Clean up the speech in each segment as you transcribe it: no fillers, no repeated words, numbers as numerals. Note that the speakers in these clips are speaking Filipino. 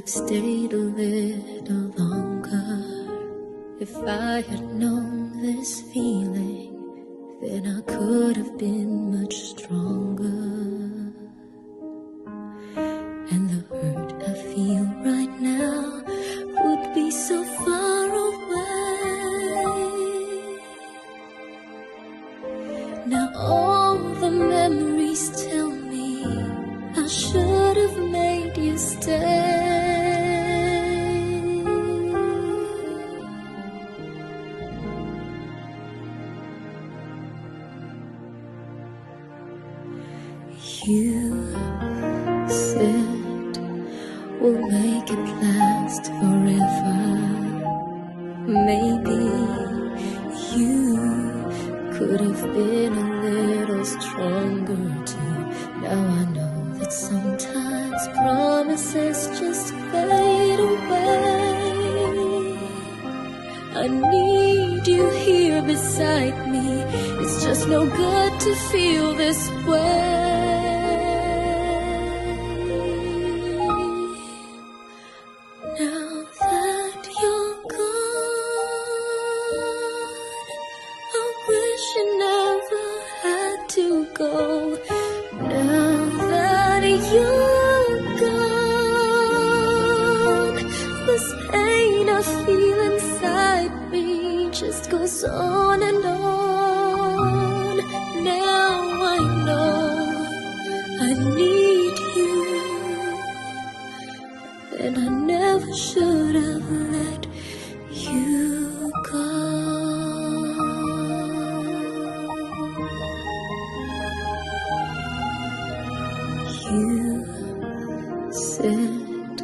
have stayed a little longer. If I had known this feeling, then I could have been much stronger. And the hurt I feel right now would be so far away. Now all the memories tell me I should have made you stay. You said we'll make it last forever. Maybe you could have been a little stronger too. Now I know that sometimes promises just fade away. I need you here beside me. It's just no good to feel this way. Now that you're gone, I wish you never had to go. Now that you're gone, this pain I feel inside me just goes on and on. Now I know I need you, and I never should have let you go. You said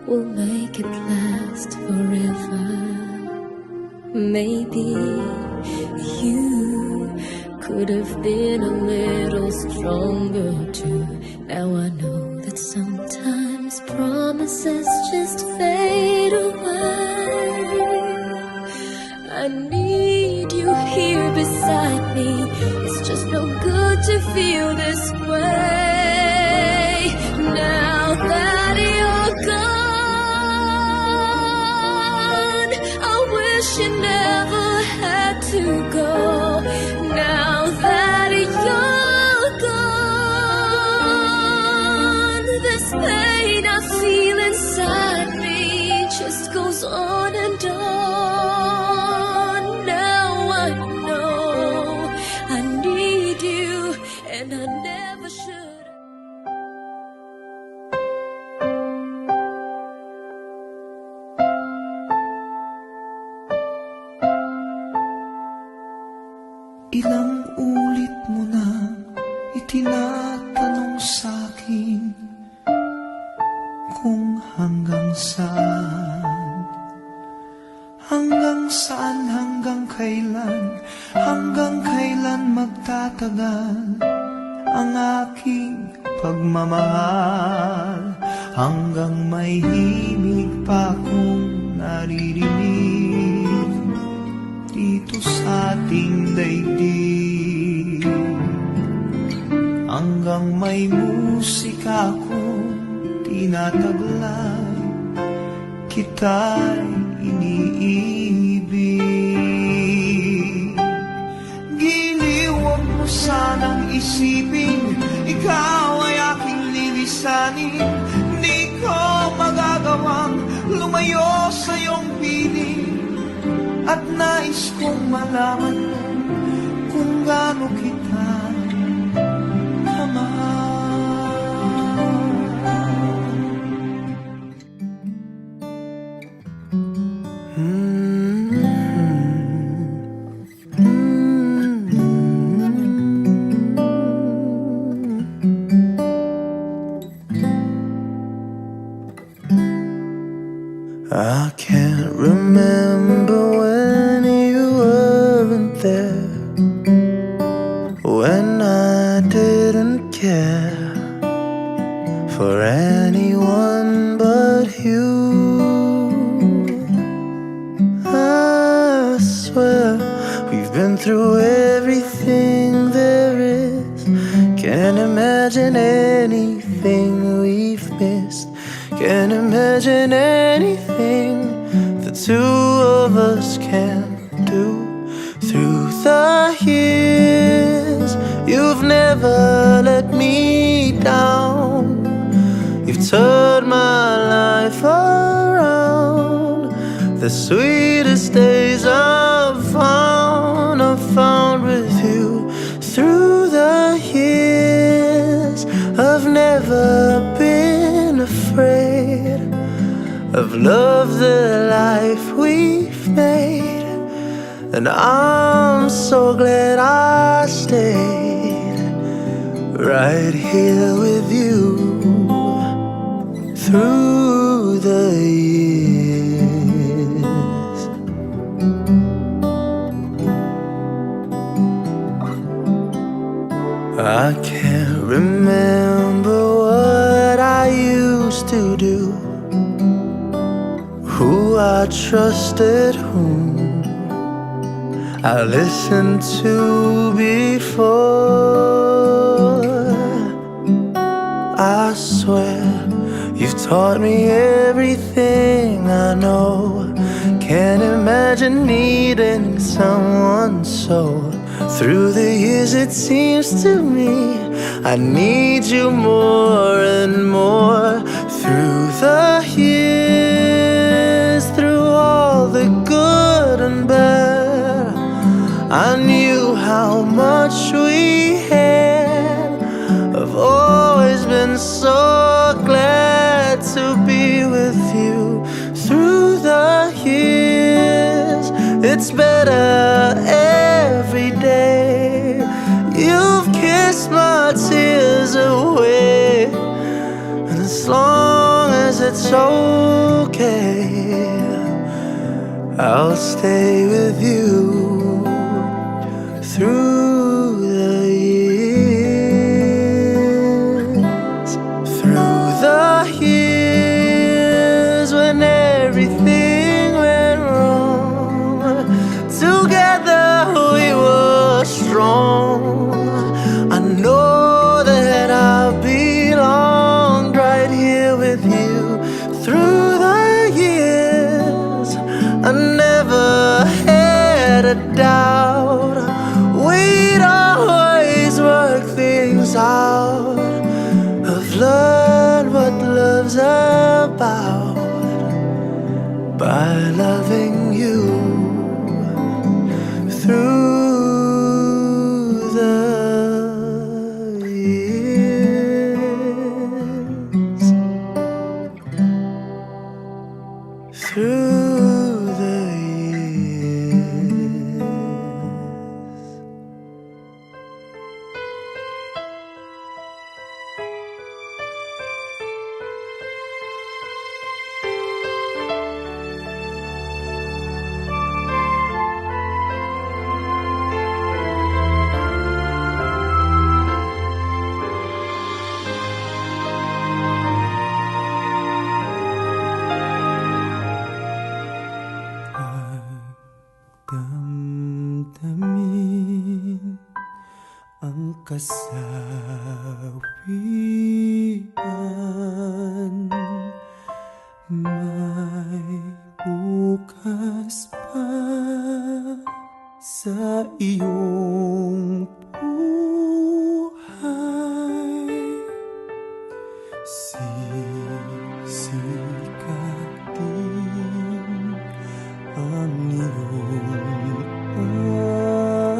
we'll make it last forever. Maybe you could have been a little stronger too. Now I know that sometimes promises just fade away. I need you here beside me. It's just no good to feel this way. Now that you're gone, I wish you never had to go. Now that you're gone, this pain I feel inside me just goes on and on. Now I know I need you, and I never should. Ilang ulit mo na itinatanong sa'kin kung hanggang saan, hanggang kailan magtatagal ang aking pagmamahal, hanggang may himig pa akong naririnig dito sa ating daigdig, hanggang may musika akong tinataglay, kita'y iniibig. Giliw, huwag mo sanang isipin ikaw ay aking lilisanin. Di ko magagawang lumayo sa iyong piling, at nais kong malaman mo kung gaano kita kamahal. I can't remember when you weren't there, when I didn't care for anyone but you. I swear we've been through everything there is. Can't imagine anything we've missed. Can't imagine anything the two of us can do. Through the years, you've never let me down. You've turned my life around. The sweetest days I've found with you. Through the years, I've never been afraid of love, the life we've made. And I'm so glad I stayed right here with you through the years. I can't remember what I used to do, who I trusted, whom I listened to before. I swear you've taught me everything I know. Can't imagine needing someone so. Through the years it seems to me I need you more and more. Through the years, through all the good and bad, I knew how much we had. I've always been so glad to be with you. Through the years, it's better every day. You've kissed my tears away, and as long as it's okay, I'll stay with you through the years. Through the years when everything went wrong, together we were strong. I know that I belonged right here with you. Through the years, I never had a doubt we'd always work things out. I've learned what love's about by loving you through the years. Through the years. Damdamin ang kasawian, may bukas pa sa iyong buhay. Sisikatin ang iyong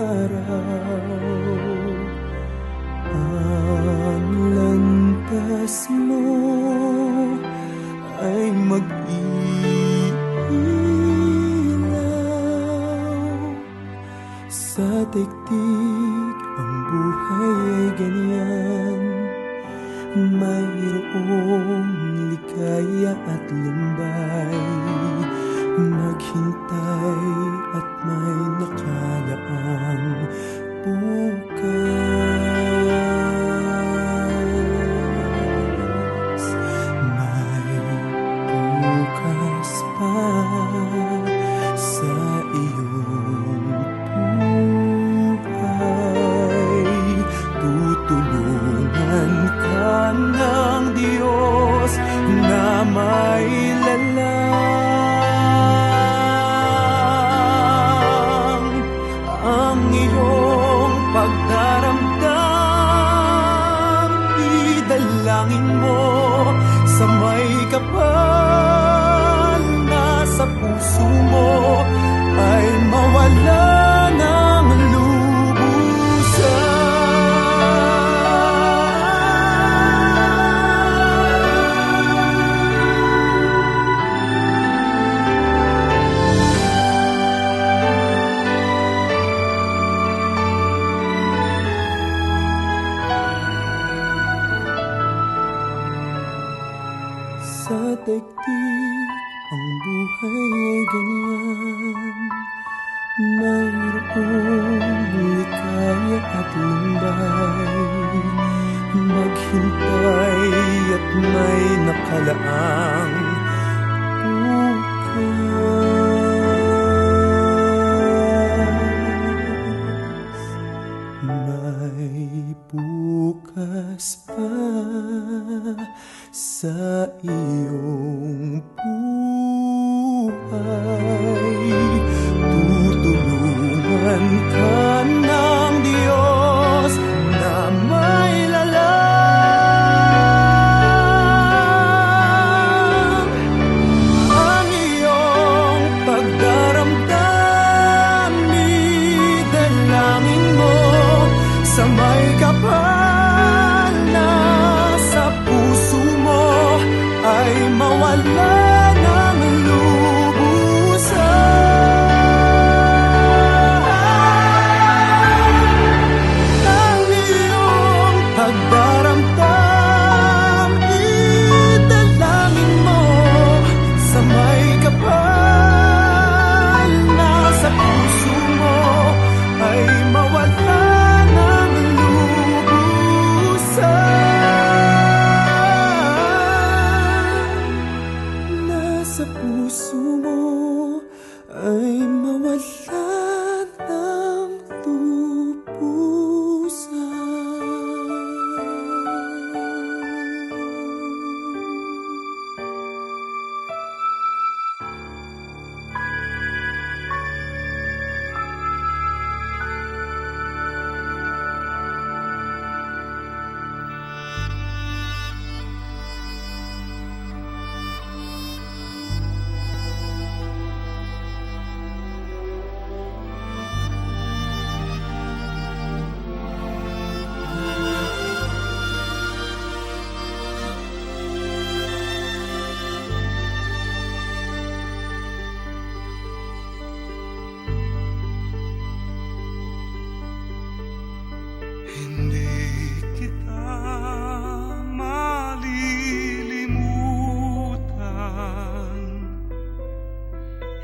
araw, ang landas mo ay mag-iilaw. Sa daigdig ang buhay ay ganyan, mayroong ligaya at lumbay. Maghintay at may nakalaang bukas. May bukas pa sa iyong buhay. buhay ay ganyan, mayroong likaya at lumbay, maghintay at may nakalaang bukas. May bukas pa sa iyong buhay. Tutulungan ka ng Diyos na may lalang. Ang iyong pagdaramdam, idalangin mo sa may kapal na sa puso mo ay mawala ng lubusan. Ang iyong pagdaramdam, idalangin mo sa may kapal na sa puso mo ay mawala ng lubusan. Nasa puso mo ay mawala ng Hindi kita malilimutan,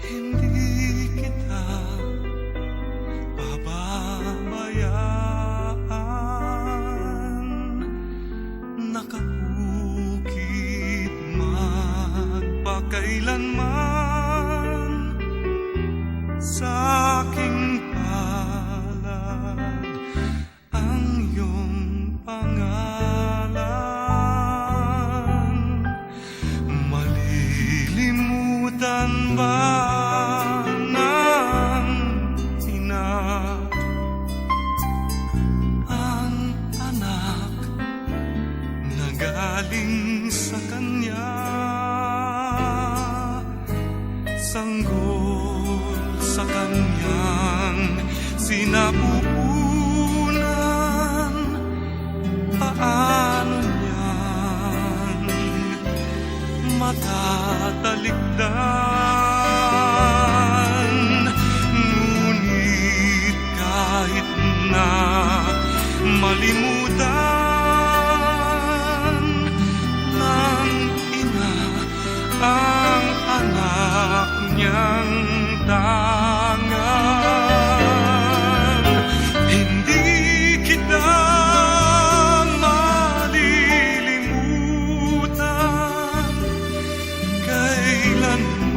hindi kita pababayaan. Nakabukid magpakailanman sa aking palad ang iyong pangalan. Malilimutan ba ng ina ang anak na galing sa kanya? Sanggol sa kanyang sinapupunan, paano niyan matatalikdan? Ngunit kahit na malimutan ng ina ang anak niyang tangan, hindi kita malilimutan kailanman.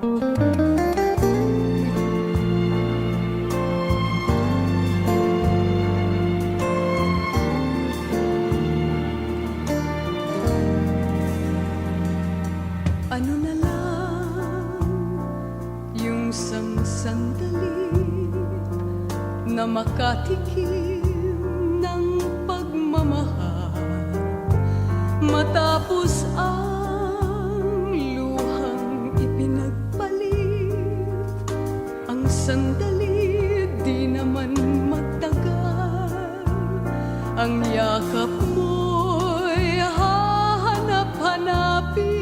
Ano na lang yung sandali na makatikim ng pagmamahal matapos ang luhang ipinagpalit. Ang sandali di naman magtagal, ang yakap mo'y hahanap-hanapin.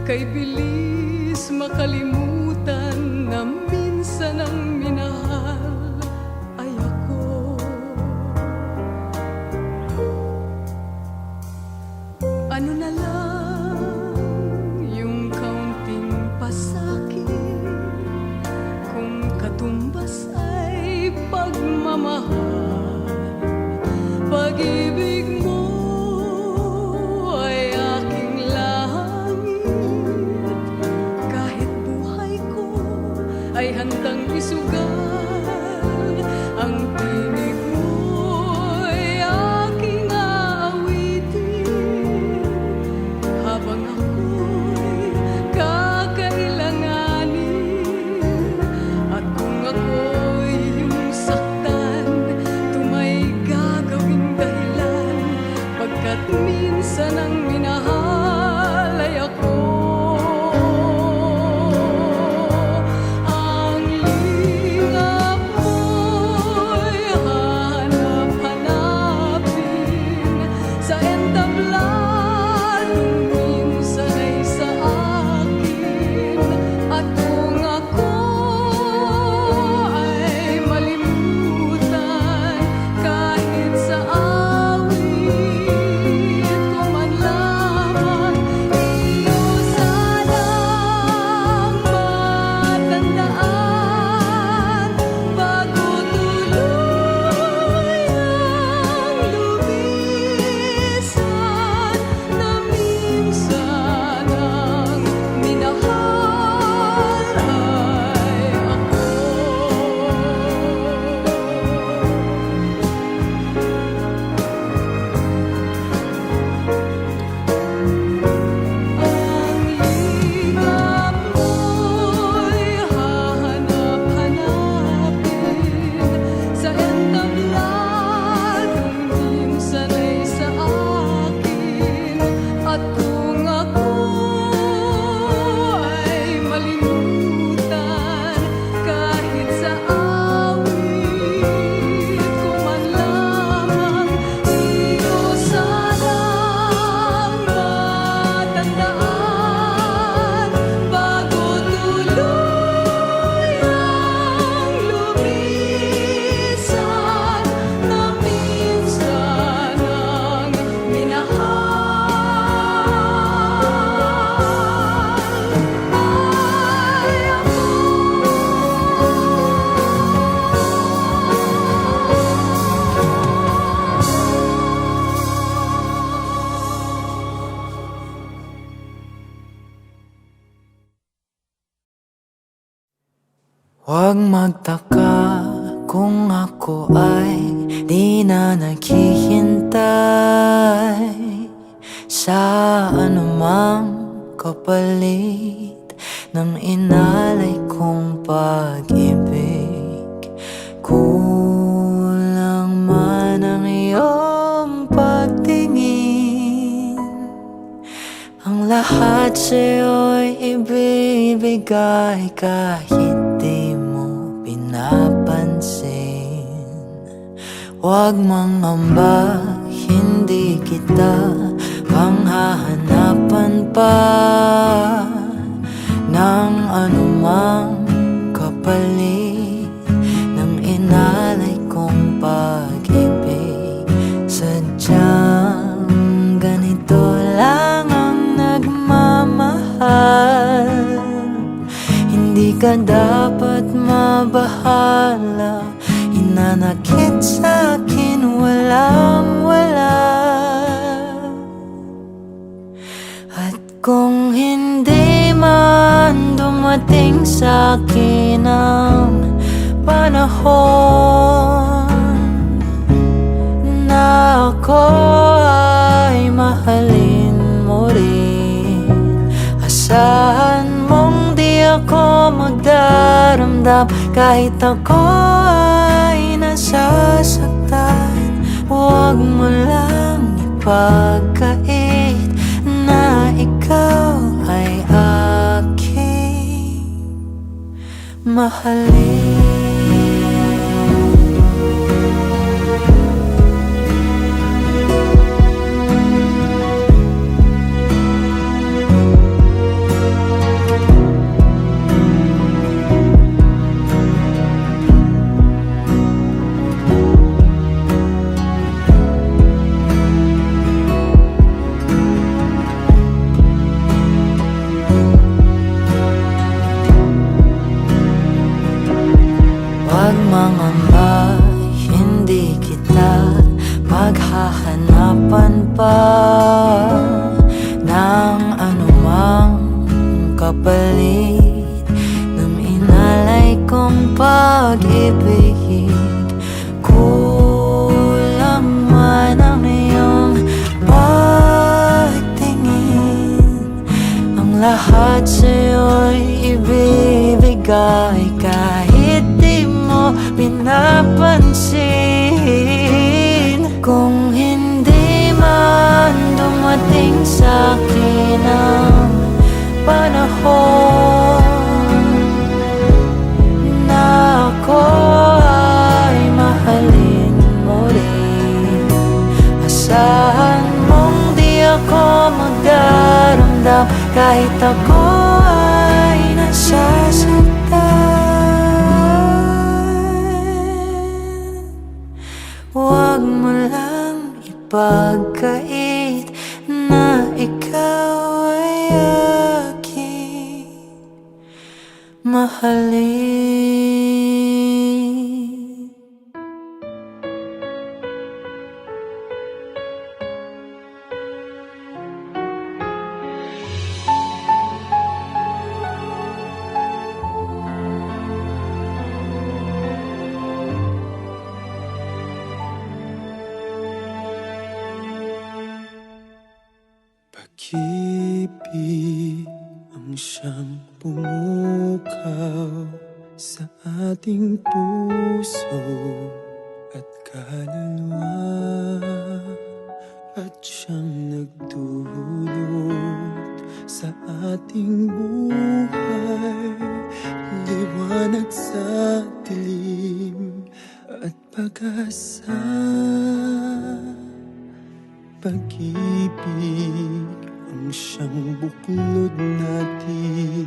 Kay bilis makalimutan na minsan ang minahal ay ako. Ano na lang yung kaunting pasakit kung katumbas ay pagmamahal. Pag-ibig mo ay aking langit, kahit buhay ko ay handang isugal. Ang tinig mo'y aking aawitin habang ako'y kakailanganin. At kung ako'y iyong saktan, tumay gagawing dahilan, pagkat minsan ang minahal ay ako. Ang lingap mo'y hanap-hanapin sa entabladong minsan ay sa akin. At kung ako ay malimutan kahit sa awit ko man lamang, iyo sanang matandaan bago tuloy ang lumisan, na minsan ang minahal ay ako. Ang lingap mo'y hahanap-hanapin sa entabladong minsan ay sa akin. At kung ako ay malimutan kahit sa awit ko man lamang, iyo sanang matandaan bago tuloy ang lumisan, na minsan ang minahal ay ako. Huwag magtaka kung ako ay di na naghihintay sa anumang kapalit ng inalay kong pag-ibig. Kulang man ang iyong pagtingin, ang lahat sa'yo'y ibibigay kahit di mo pinapansin. Huwag mangamba, hindi kita panghahanapan pa ng anumang kapalit ng inalay kong pag-ibig. Sadyang ganito lang ang nagmamahal, hindi ka dapat mabahala. nanakit sa'kin walang wala. At kung hindi man dumating sa'kin ang panahon na ako ay mahalin mo rin, asahan mong di ako magdaramdam kahit ako ay nasasaktan. Huwag mo lang ipagkait na ikaw ay aking mahalin. Huwag mangamba, hindi kita paghahanapan pa ng anumang kapalit ng inalay kong pag-ibig. Kulang man ang iyong pagtingin, ang lahat sa'yo'y ibibigay kahit di mo pinapansin. Kung hindi man dumating sa'kin ang panahon na ako ay mahalin mo rin, asahan mong di ako magdaramdam kahit ako ay nasasaktan. Huwag mo lang ipagkait na ikaw ay aking mahalin. Pag-ibig ang siyang pumukaw sa ating puso at kaluluwa, at siyang nagdulot sa ating buhay, liwanag sa dilim at pag-asa. Pag-ibig ang siyang buklod natin,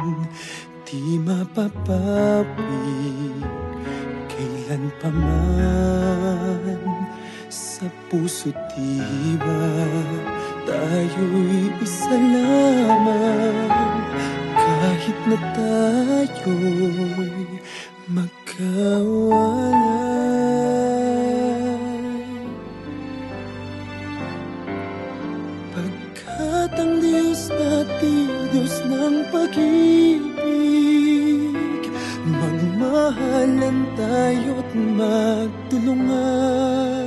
di mapapawi kailan pa man. Sa puso't diwa tayo'y isa lamang, kahit na tayo'y magkawalay. Pagkat ang Diyos natin, Diyos ng pag-ibig, magmahalan tayo't magtulungan.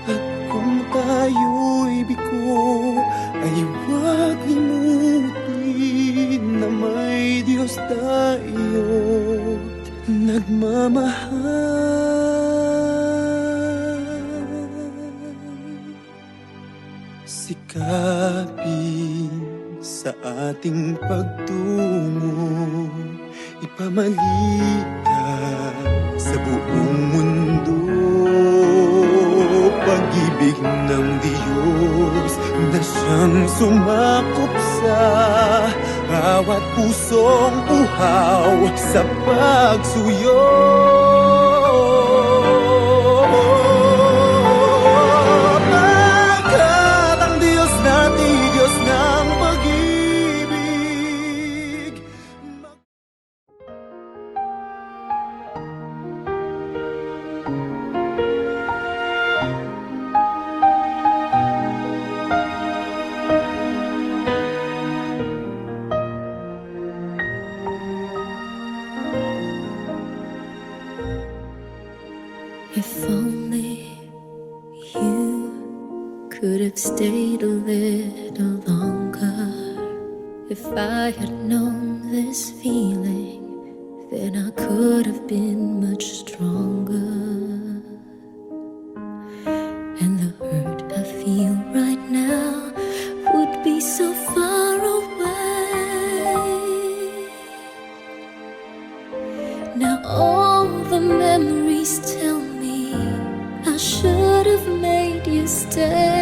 At kung tayo'y bigo, ay huwag limutin na may Diyos tayo't nagmamahal. Sikapin sa ating pagtungo, ipamalitan sa buong mundo. Pag-ibig ng Diyos na siyang sumakop sa bawat pusong uhaw sa pagsuyo. Pagkat ang Diyos natin, Diyos ng pag-ibig. 「If only you could have stayed a little longer. If I had known this feeling, then I could have been much stronger. And the hurt I feel right now would be so far away. Now all the memories tell me I should have made you stay.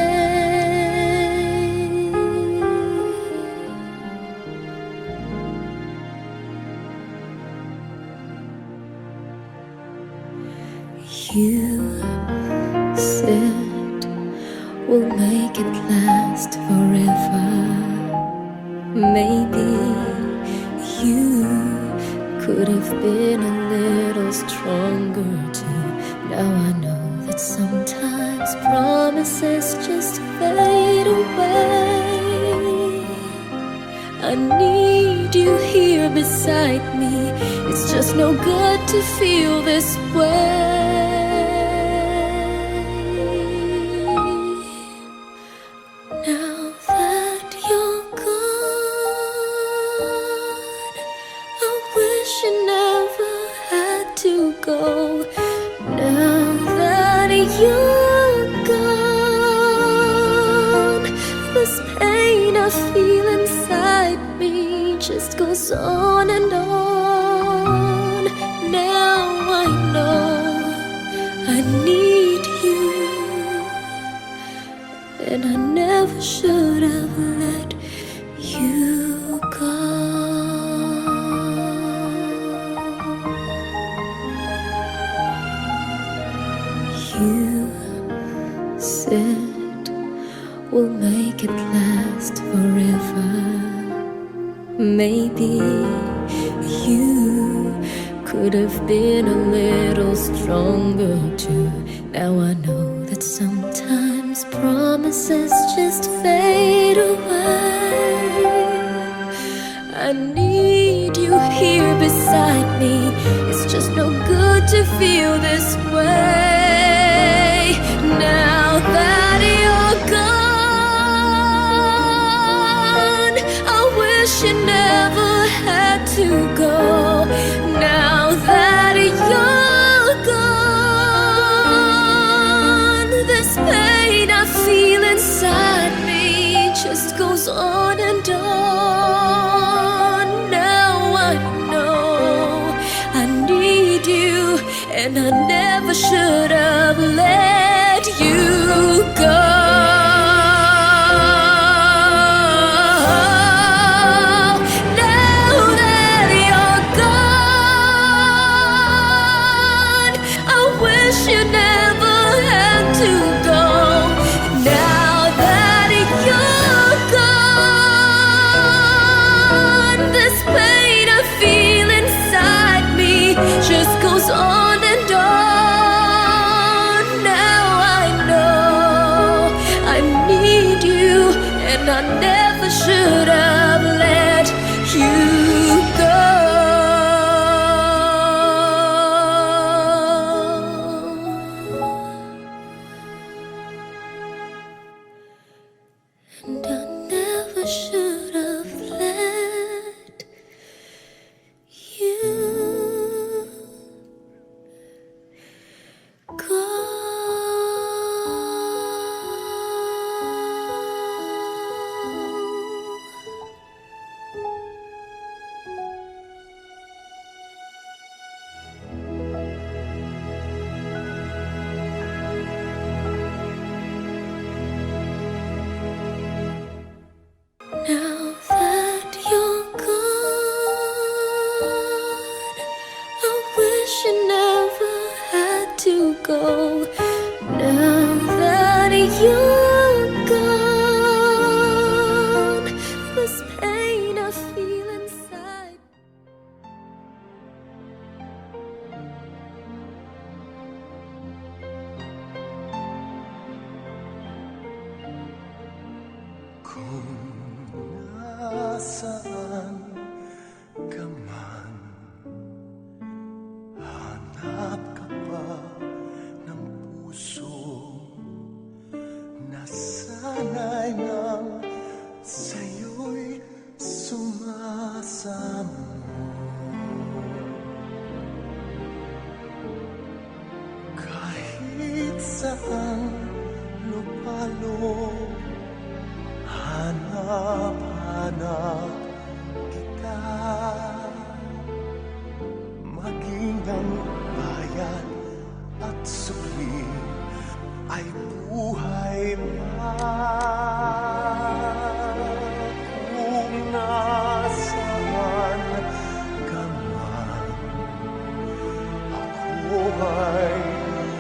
You said we'll make it last forever. Maybe you could have been a little stronger too. Now I know that sometimes promises just fade away. I need you here beside me. It's just no good to feel this way. Now that you're gone, I wish you never had to go. Now that you're gone, this pain I feel inside me just goes on and on. Now I know I need you, and I never should have let you go. You said we'll make it last forever. Maybe you could have been a little stronger too. Now I know that sometimes promises just fade away. I need you here beside me. It's just no good to feel this way. Now that you're gone, I wish you never had to go. Now that you're gone, this pain I feel inside me just goes on and on. Now I know I need you, and I never should have let you go. Now that you're gone, I wish you never had to go. Now that you're gone, this pain I feel inside me just goes on and on. Now I know I need you, and I never should have let you go. And I never should have let you go. Now that you're gone, I wish you never had to go. Now that you're gone, this pain I feel inside. Nasaan ka man, hanap ka pa saan lupalo, hanap-hanap kita. Maging ang bayan at sukli ay buhay pa. Kung nasaan ka man, ako ay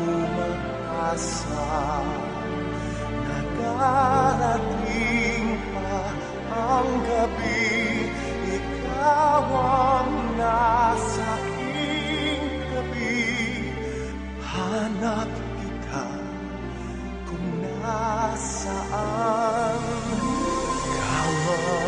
umaasa na darating pa ang gabi. Ikaw ang nasa aking tabi. Hanap kita kung nasaan ka man.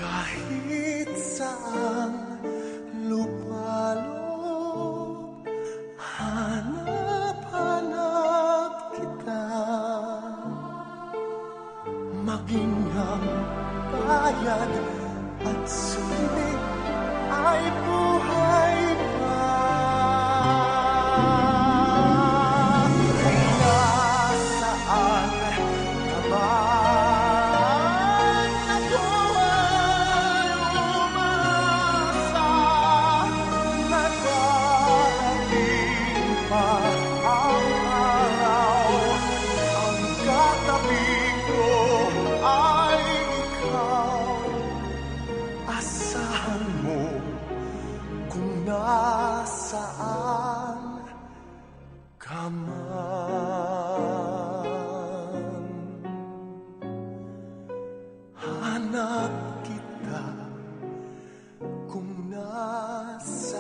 Kahit saan lupalo, hanap-hanap kita. Maging ang bayan at sulit ay buhay pa. Nasaan ka ba? Nasaan ka man, hanap kita kung nasaan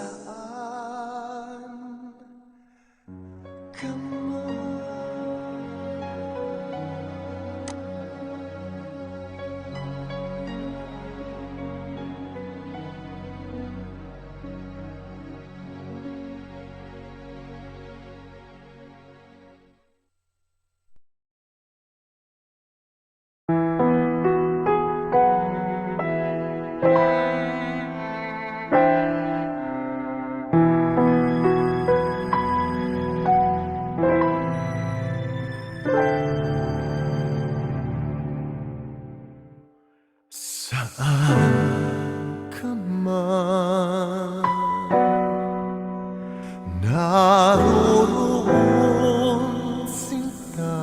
ka man. Saan ka man, naroroon sinta.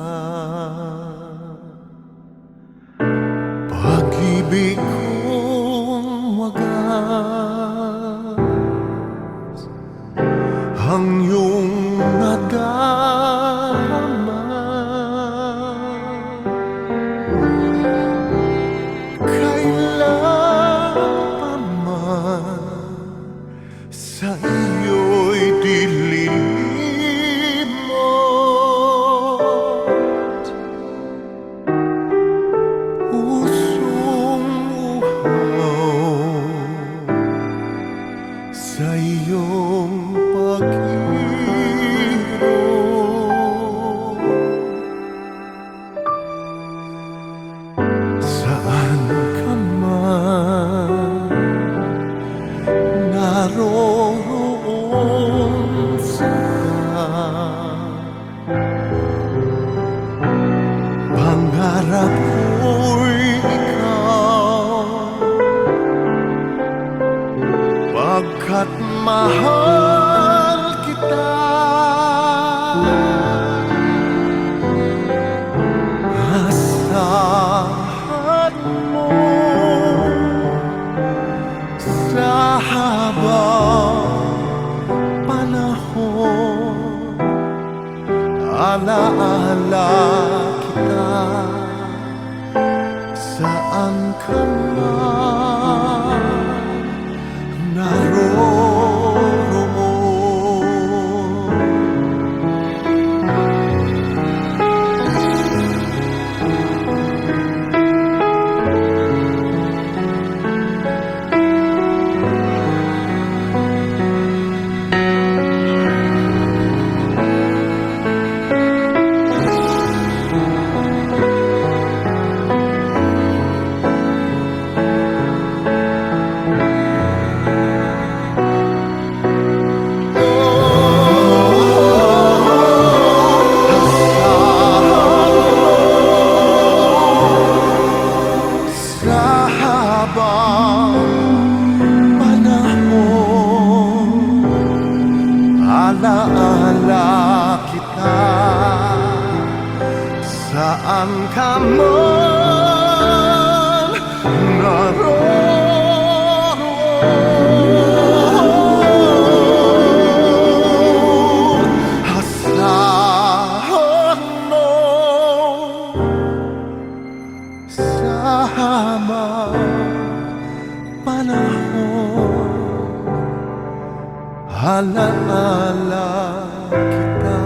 Pag-ibig kong wagas, ang iyong nadarama. Sa iyo'y dilimot, usong uhaw sa iyong pag-ibig. Saan ka man, naroroon sila. Pangarap ko'y ikaw, pagkat mahal kita. Asahan mo sa habang panahon, alaala kita saan ka man naroon. habang panahon, alaala kita. Saan ka man naroon, asahan mo sa habang panahon, alaala kita.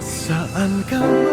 Saan ka man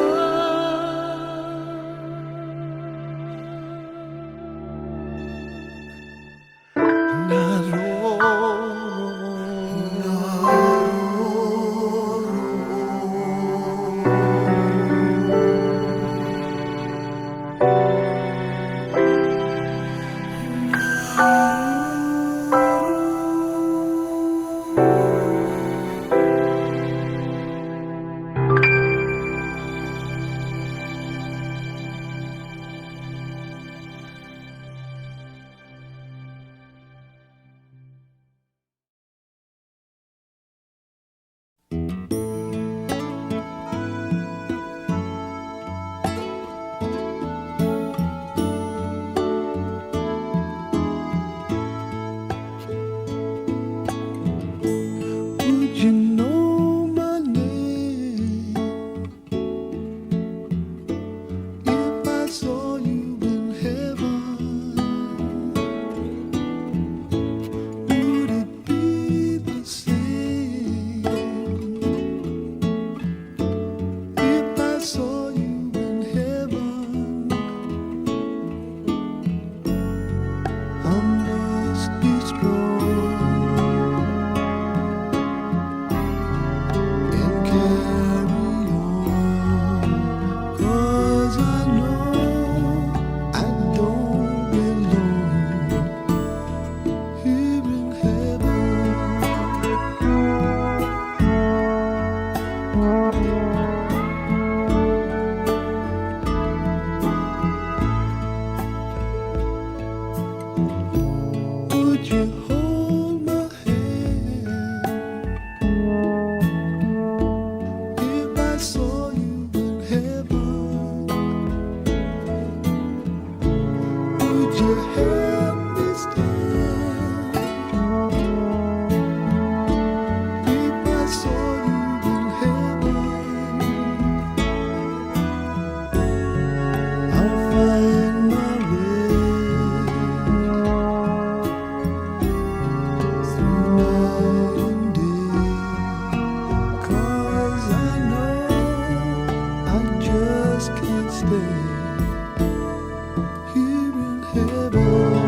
you know my name if I saw you in heaven? Would it be the same if I saw you in heaven? I must be strong and carry on, 'cause I know I don't belong here in heaven. Would you hold my hand if I saw you in heaven? Would you help me stand if I saw you in heaven? I'll find my way through night and day, 'cause I know I just can't stay here in heaven.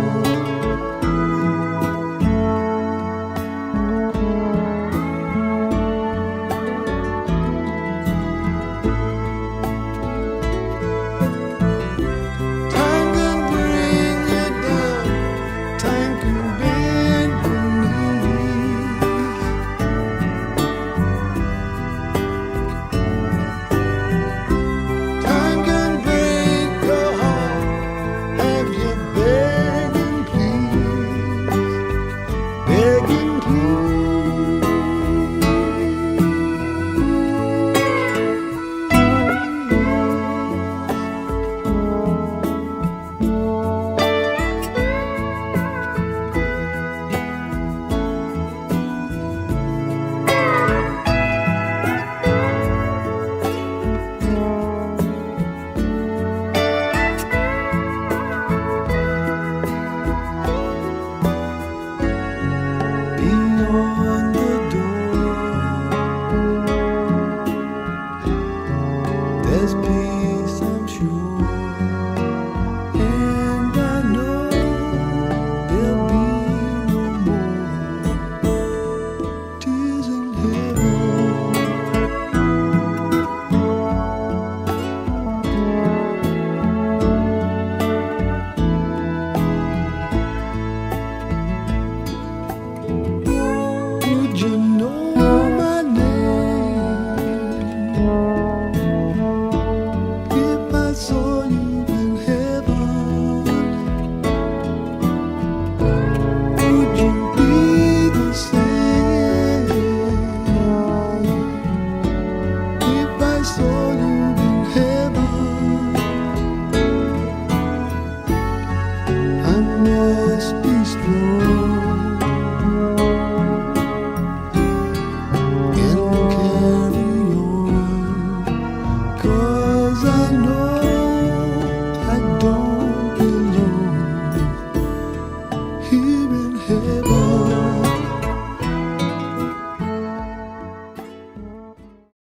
solo